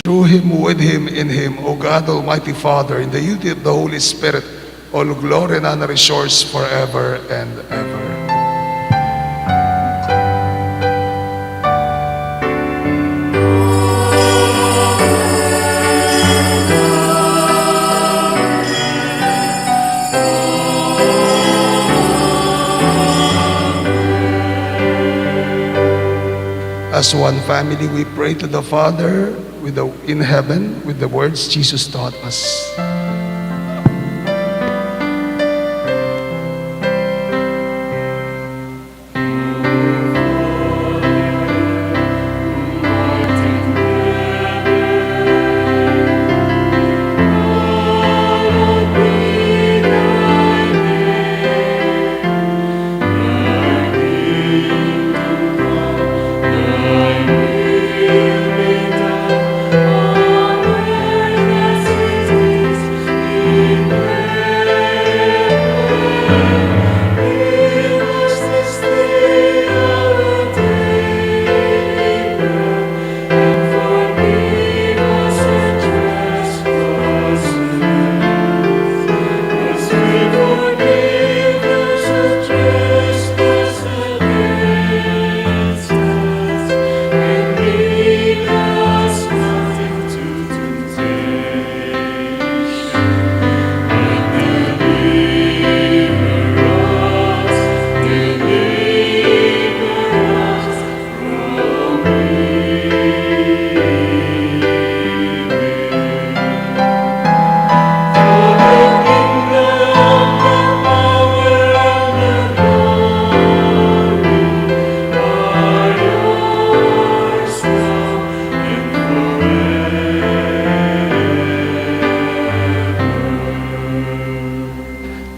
Through him, with him, in him, O God, Almighty Father, in the unity of the Holy Spirit, all glory and honor is yours forever and ever. As one family, we pray to the Father in heaven with the words Jesus taught us.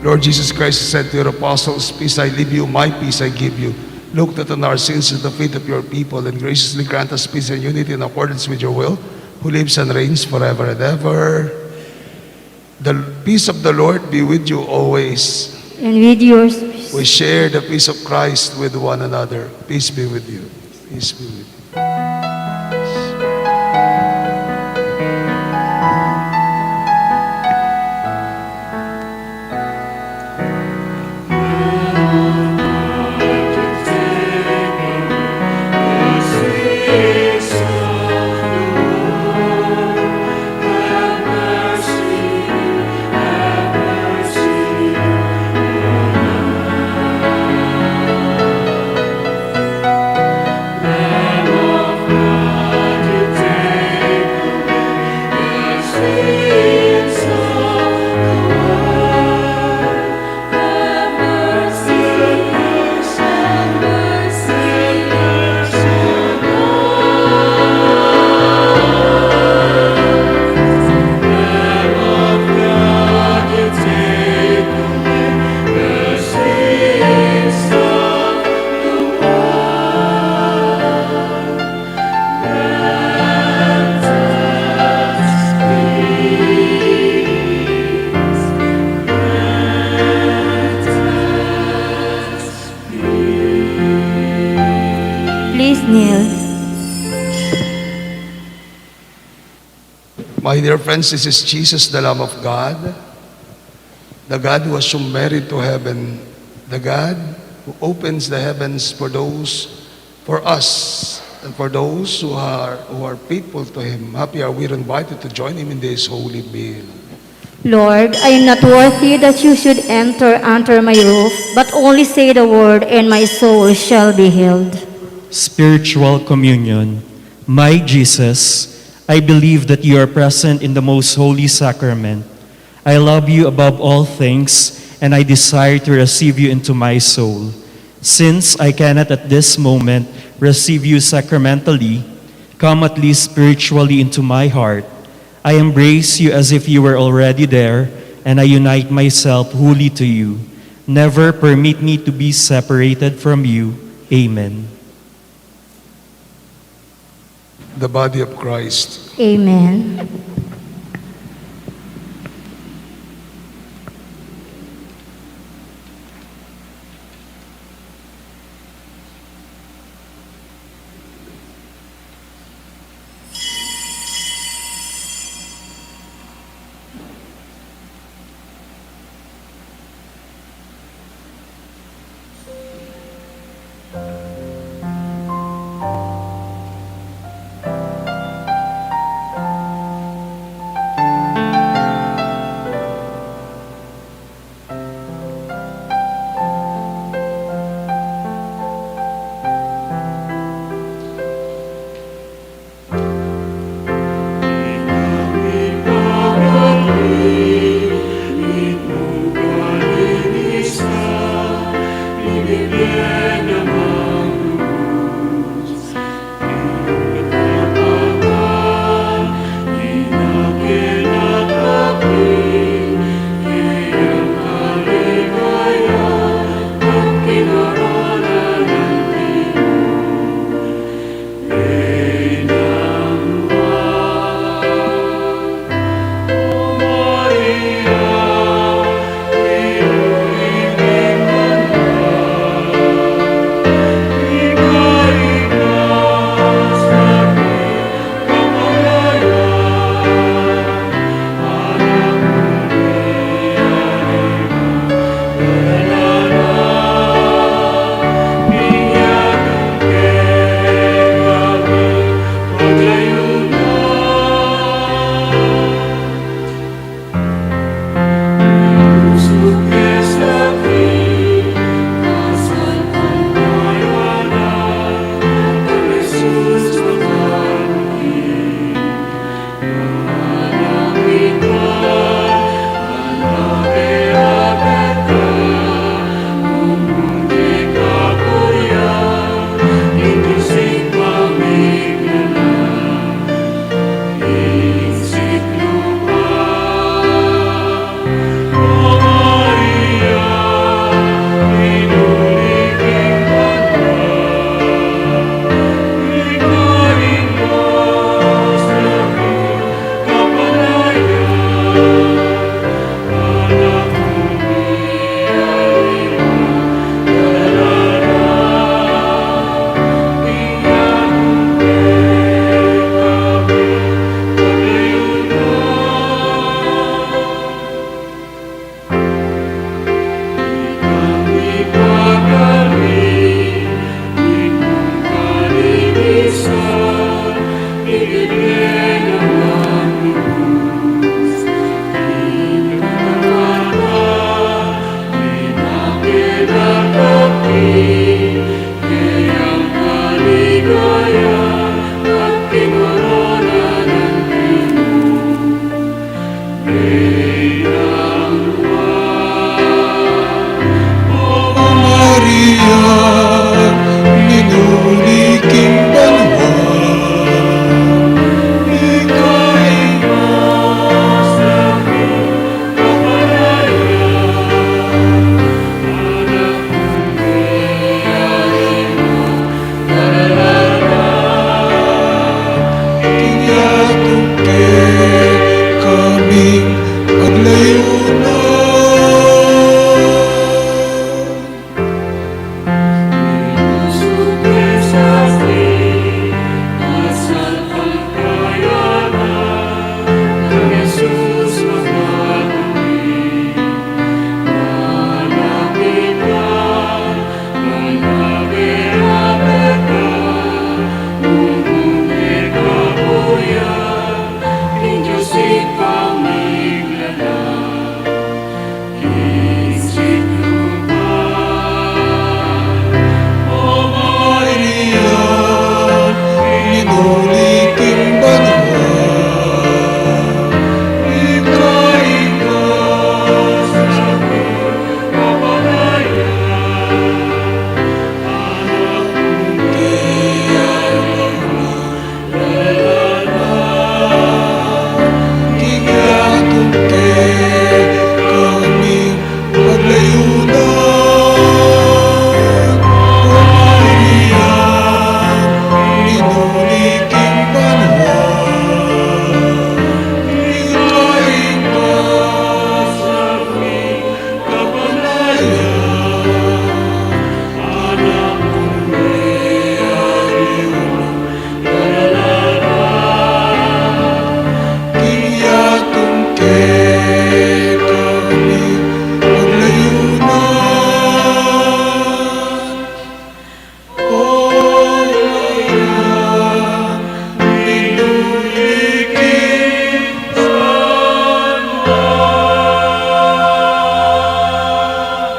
Lord Jesus Christ said to your apostles, "Peace I leave you, my peace I give you. Look not on our sins and the faith of your people, and graciously grant us peace and unity in accordance with your will, who lives and reigns forever and ever. The peace of the Lord be with you always. And with yours, We share the peace of Christ with one another. Peace be with you. Peace be with you. please kneel. My dear friends, this is Jesus, the Lamb of God, the God who was shown merit to heaven, the God who opens the heavens for us, and for those who are faithful to Him. Happy are we invited to join Him in this holy meal. Lord, I am not worthy that you should enter under my roof, but only say the word, and my soul shall be healed. Spiritual communion. My Jesus, I believe that you are present in the most holy sacrament. I love you above all things, and I desire to receive you into my soul. Since I cannot at this moment receive you sacramentally, come at least spiritually into my heart. I embrace you as if you were already there, and I unite myself wholly to you. Never permit me to be separated from you. Amen. The body of Christ. Amen.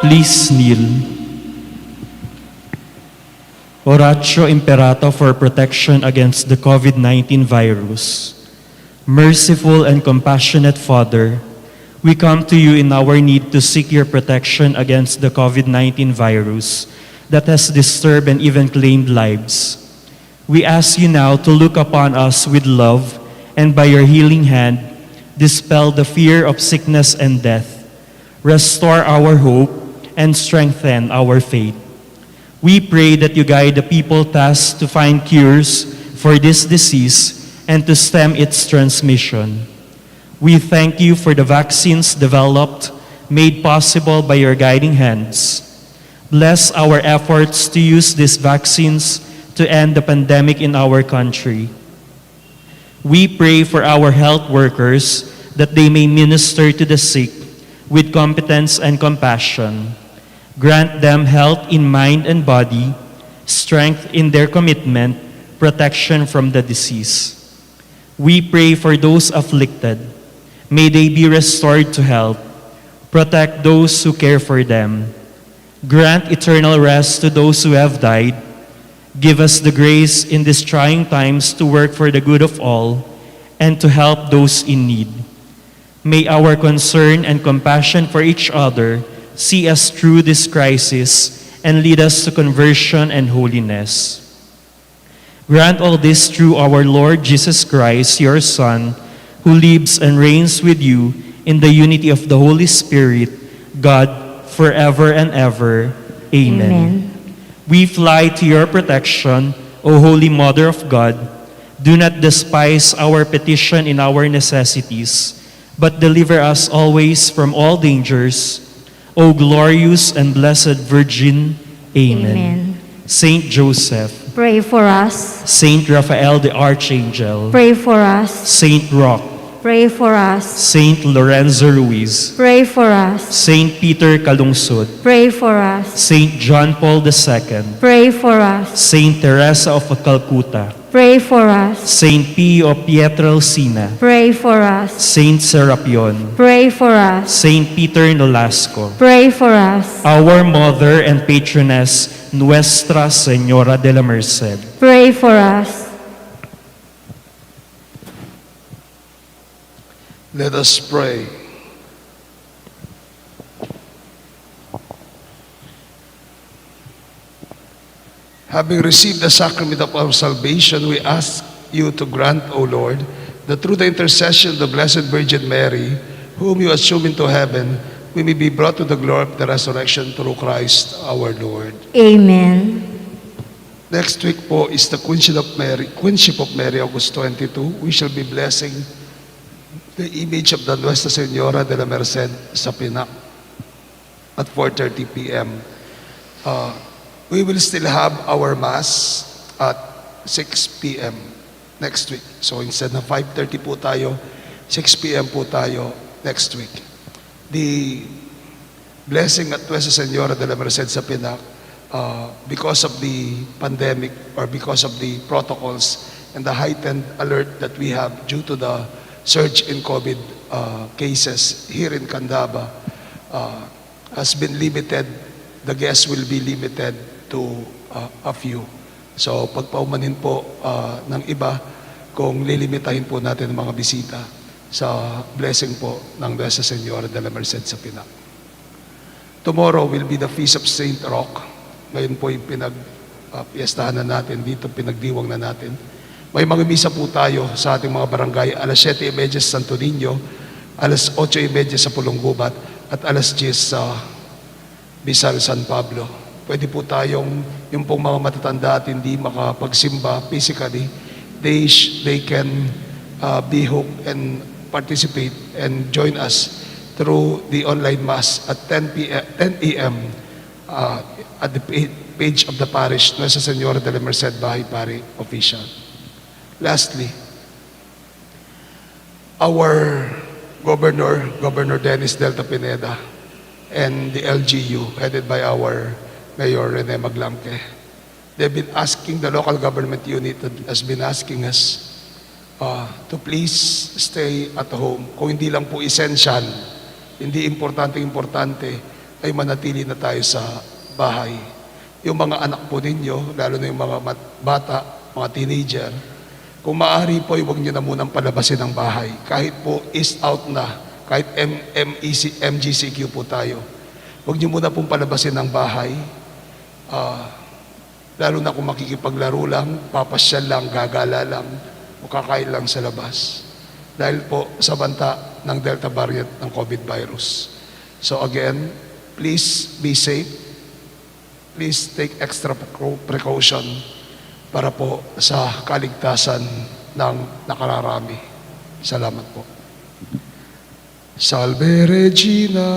Please kneel. Oratio Imperator for protection against the COVID-19 virus. Merciful and compassionate Father, we come to you in our need to seek your protection against the COVID-19 virus that has disturbed and even claimed lives. We ask you now to look upon us with love and by your healing hand, dispel the fear of sickness and death, restore our hope, and strengthen our faith. We pray that you guide the people tasked to find cures for this disease and to stem its transmission. We thank you for the vaccines developed, made possible by your guiding hands. Bless our efforts to use these vaccines to end the pandemic in our country. We pray for our health workers that they may minister to the sick with competence and compassion. Grant them health in mind and body, strength in their commitment, protection from the disease. We pray for those afflicted. May they be restored to health. Protect those who care for them. Grant eternal rest to those who have died. Give us the grace in these trying times to work for the good of all and to help those in need. May our concern and compassion for each other see us through this crisis and lead us to conversion and holiness. Grant all this through our Lord Jesus Christ, your Son, who lives and reigns with you in the unity of the Holy Spirit, God, forever and ever. Amen. We fly to your protection, O Holy Mother of God. Do not despise our petition in our necessities, but deliver us always from all dangers. O glorious and blessed Virgin. Amen. Saint Joseph, Pray for us. Saint Raphael the Archangel, Pray for us. Saint Roch, Pray for us. Saint Lorenzo Ruiz, Pray for us. Saint Peter Calungsod, Pray for us. Saint John Paul II, Pray for us. Saint Teresa of Calcutta, Pray for us. Saint Pio Pietrelcina, Pray for us. Saint Serapion, Pray for us. Saint Peter Nolasco, Pray for us. our Mother and Patroness, Nuestra, Señora de la Merced. Pray for us. Let us pray. Having received the sacrament of our salvation, we ask you to grant, O Lord, that through the intercession of the Blessed Virgin Mary, whom you assume into heaven, we may be brought to the glory of the resurrection through Christ our Lord. Amen. Next week po is the Queenship of Mary, August 22. We shall be blessing the image of the Nuestra Señora de la Merced sa Pinak at 4:30 p.m. We will still have our Mass at 6 p.m. next week. So instead na 5:30 po tayo, 6 p.m. po tayo next week. The blessing at Nuestra Señora de la Merced sa Pinak, because of the pandemic or because of the protocols and the heightened alert that we have due to the surge in COVID cases here in Candaba, has been limited. The guests will be limited to a few. So pagpaumanin po ng iba kung lilimitahin po natin ang mga bisita sa blessing po ng Nuestra Señora de la Merced sa Pinak. Tomorrow will be the Feast of Saint Roch. Ngayon po yung pinagpiestahan na natin dito, pinagdiwang na natin. May mga misa po tayo sa ating mga barangay, alas 7:30 sa Santo Niño, alas 8:30 sa Pulonggubat, at alas 10 sa Bisal San Pablo. Pwede po tayong, yung pong mga matatanda at hindi makapagsimba physically, they can be hooked and participate and join us through the online Mass at 10 a.m. At the page of the Parish, Nuestra Señora de la Merced, Bahay, Pare, official. Lastly, our Governor Dennis Delta Pineda, and the LGU, headed by our Mayor Rene Maglamque, they've been asking, the local government unit has been asking us to please stay at home. Kung hindi lang po essential, hindi importante, ay manatili na tayo sa bahay. Yung mga anak po ninyo, lalo na yung mga bata, mga teenager, kung maaari po, huwag nyo na munang palabasin ang bahay. Kahit po is out na, kahit MGCQ po tayo, huwag nyo muna pong palabasin ang bahay. Lalo na kung makikipaglaro lang, papasyal lang, gagala lang, o kakain lang sa labas. Dahil po sa banta ng Delta variant ng COVID virus. So again, please be safe. Please take extra precaution para po sa kaligtasan ng nakararami. Salamat po. Salve Regina.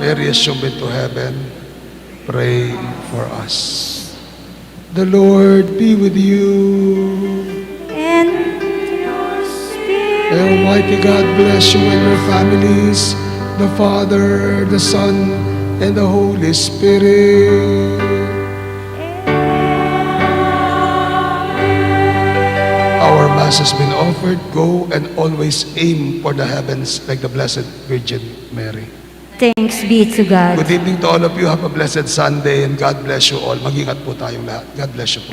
Mary assumed to heaven, pray for us. The Lord be with you. And your spirit. May Almighty God bless you and your families, the Father, the Son, and the Holy Spirit. Our Mass has been offered. Go and always aim for the heavens like the Blessed Virgin Mary. Thanks be to God. Good evening to all of you. Have a blessed Sunday and God bless you all. Mag-ingat po tayong lahat. God bless you po.